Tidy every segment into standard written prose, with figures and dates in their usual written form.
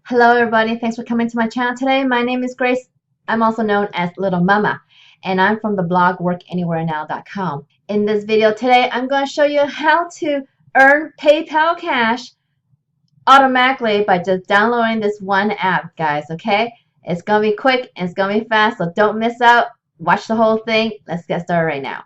Hello everybody, thanks for coming to my channel today. My name is Grace. I'm also known as Littlemama, and I'm from the blog workanywherenow.com. In this video today, I'm going to show you how to earn PayPal cash automatically by just downloading this one app, guys, okay? It's going to be quick and it's going to be fast, so don't miss out. Watch the whole thing. Let's get started right now.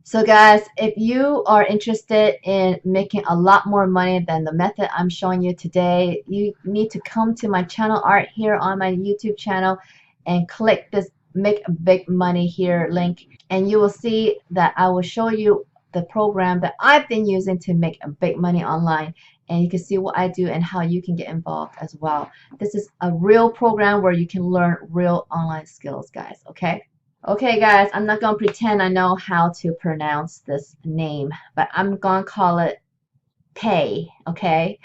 So guys, if you are interested in making a lot more money than the method I'm showing you today, you need to come to my channel art here on my YouTube channel and click this Make Big Money here link, and you will see that I will show you the program that I've been using to make big money online, and you can see what I do and how you can get involved as well. This is a real program where you can learn real online skills, guys, okay? Okay guys, I'm not going to pretend I know how to pronounce this name, but I'm going to call it Pay, okay?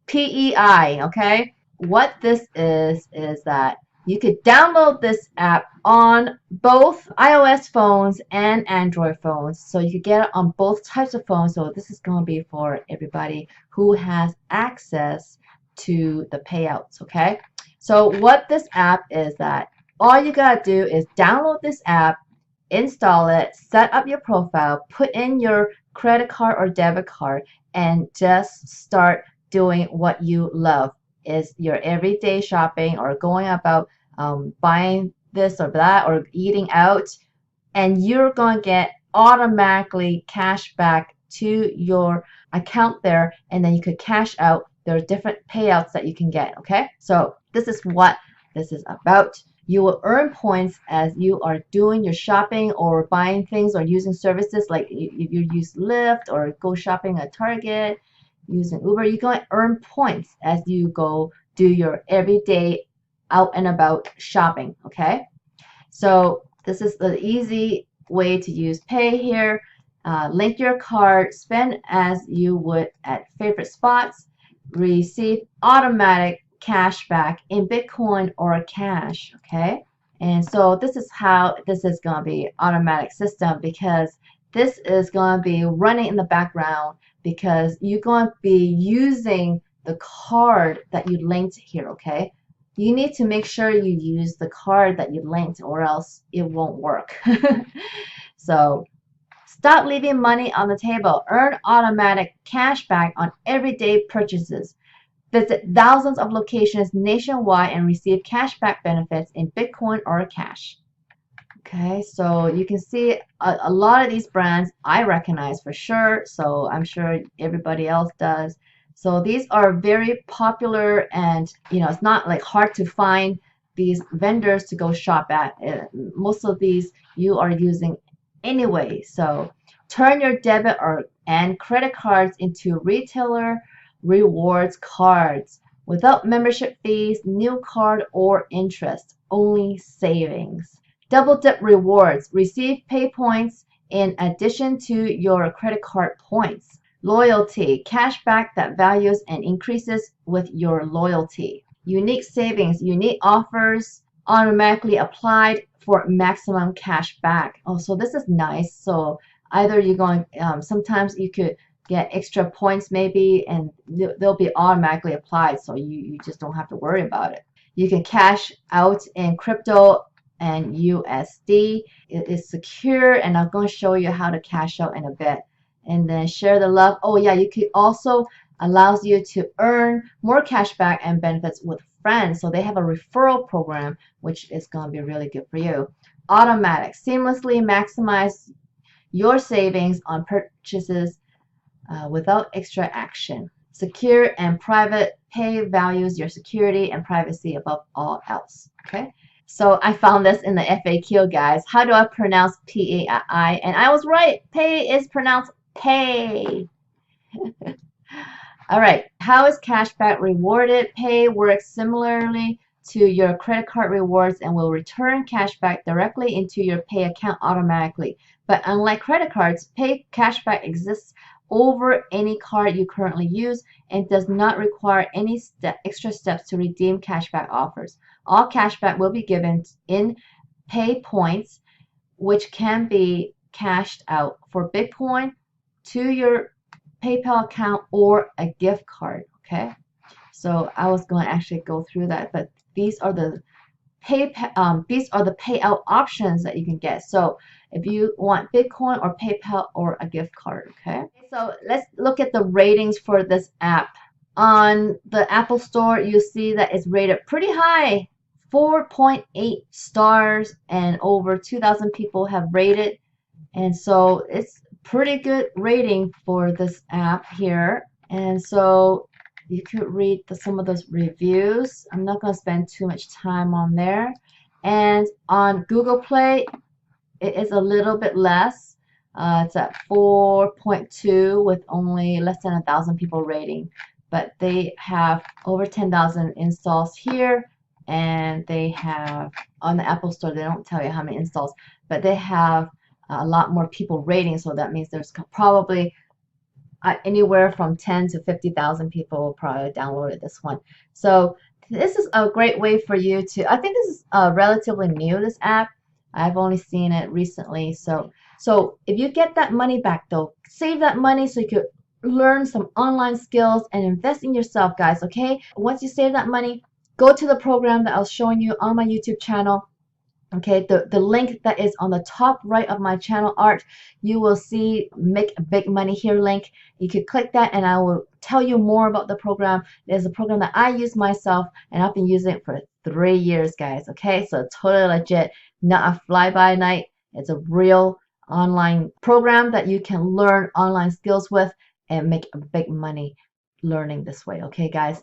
P-E-I, okay? What this is that you could download this app on both iOS phones and Android phones. So you could get it on both types of phones. So this is going to be for everybody who has access to the payouts, okay? So what this app is that all you gotta do is download this app, install it, set up your profile, put in your credit card or debit card, and just start doing what you love. Is your everyday shopping or going about buying this or that or eating out, and you're gonna get automatically cash back to your account there, and then you could cash out. There are different payouts that you can get, okay? So this is what this is about. You will earn points as you are doing your shopping or buying things or using services like if you use Lyft or go shopping at Target, using Uber. You're going to earn points as you go do your everyday out and about shopping, okay? So this is the easy way to use Pay here. Link your card, spend as you would at favorite spots, receive automatic cash back in Bitcoin or cash, okay? And so this is how this is going to be automatic system, because this is going to be running in the background because you're going to be using the card that you linked here, okay? You need to make sure you use the card that you linked or else it won't work. So stop leaving money on the table. Earn automatic cash back on everyday purchases. Visit thousands of locations nationwide and receive cashback benefits in Bitcoin or cash. Okay, so you can see a lot of these brands I recognize for sure, so I'm sure everybody else does. So these are very popular, and it's not like hard to find these vendors to go shop at. Most of these you are using anyway. So turn your debit and credit cards into retailer rewards cards without membership fees, new card or interest, only savings. Double dip rewards. Receive pay points in addition to your credit card points. Loyalty. Cash back that values and increases with your loyalty. Unique savings. Unique offers automatically applied for maximum cash back. Oh, so this is nice. So either you're going, sometimes you could get extra points maybe, and they'll be automatically applied, so you just don't have to worry about it. You can cash out in crypto and USD. It is secure, and I'm going to show you how to cash out in a bit. And then share the love. Oh yeah, you could also allows you to earn more cash back and benefits with friends. So they have a referral program, which is going to be really good for you. Automatic. Seamlessly maximize your savings on purchases without extra action. Secure and private pay values your security and privacy above all else. Okay, so I found this in the FAQ, guys. How do I pronounce P-A-I? And I was right. Pay is pronounced pay. All right, how is cashback rewarded? Pay works similarly to your credit card rewards and will return cashback directly into your Pay account automatically. But unlike credit cards, Pay cashback exists over any card you currently use and does not require any extra steps to redeem cashback offers. All cashback will be given in Pay points, which can be cashed out for Bitcoin to your PayPal account or a gift card. Okay, so I was going to actually go through that, but these are the payout options that you can get. So if you want Bitcoin or PayPal or a gift card. Okay, so let's look at the ratings for this app. On the Apple Store, you see that it's rated pretty high, 4.8 stars, and over 2,000 people have rated. And so it's pretty good rating for this app here. And so you could read some of those reviews. I'm not going to spend too much time on there. And on Google Play, it is a little bit less. It's at 4.2 with only less than 1,000 people rating. But they have over 10,000 installs here. And they have, on the Apple Store, they don't tell you how many installs, but they have a lot more people rating. So that means there's probably anywhere from 10 to 50,000 people will probably downloaded this one. So this is a great way for you to, I think this is relatively new, this app. I've only seen it recently. So if you get that money back though, save that money so you could learn some online skills and invest in yourself, guys, okay? Once you save that money, go to the program that I was showing you on my YouTube channel. Okay, the link that is on the top right of my channel art, you will see Make Big Money Here link. You could click that and I will tell you more about the program. There's a program that I use myself and I've been using it for 3 years, guys. Okay, so totally legit, not a fly-by-night. It's a real online program that you can learn online skills with and make big money learning this way. Okay, guys,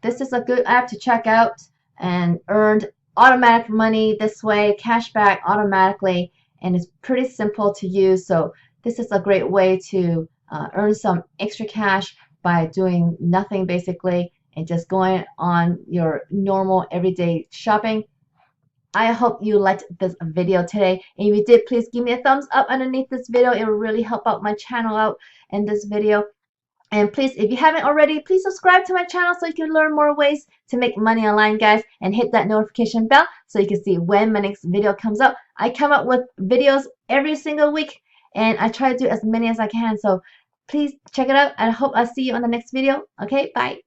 this is a good app to check out and earn automatic money this way, cashback automatically, and it's pretty simple to use. So this is a great way to earn some extra cash by doing nothing basically and just going on your normal everyday shopping. I hope you liked this video today, and if you did, please give me a thumbs up underneath this video. It will really help out my channel out in this video. And please, if you haven't already, please subscribe to my channel so you can learn more ways to make money online, guys. And hit that notification bell so you can see when my next video comes up. I come up with videos every single week, and I try to do as many as I can. So please check it out. I hope I'll see you on the next video. Okay, bye.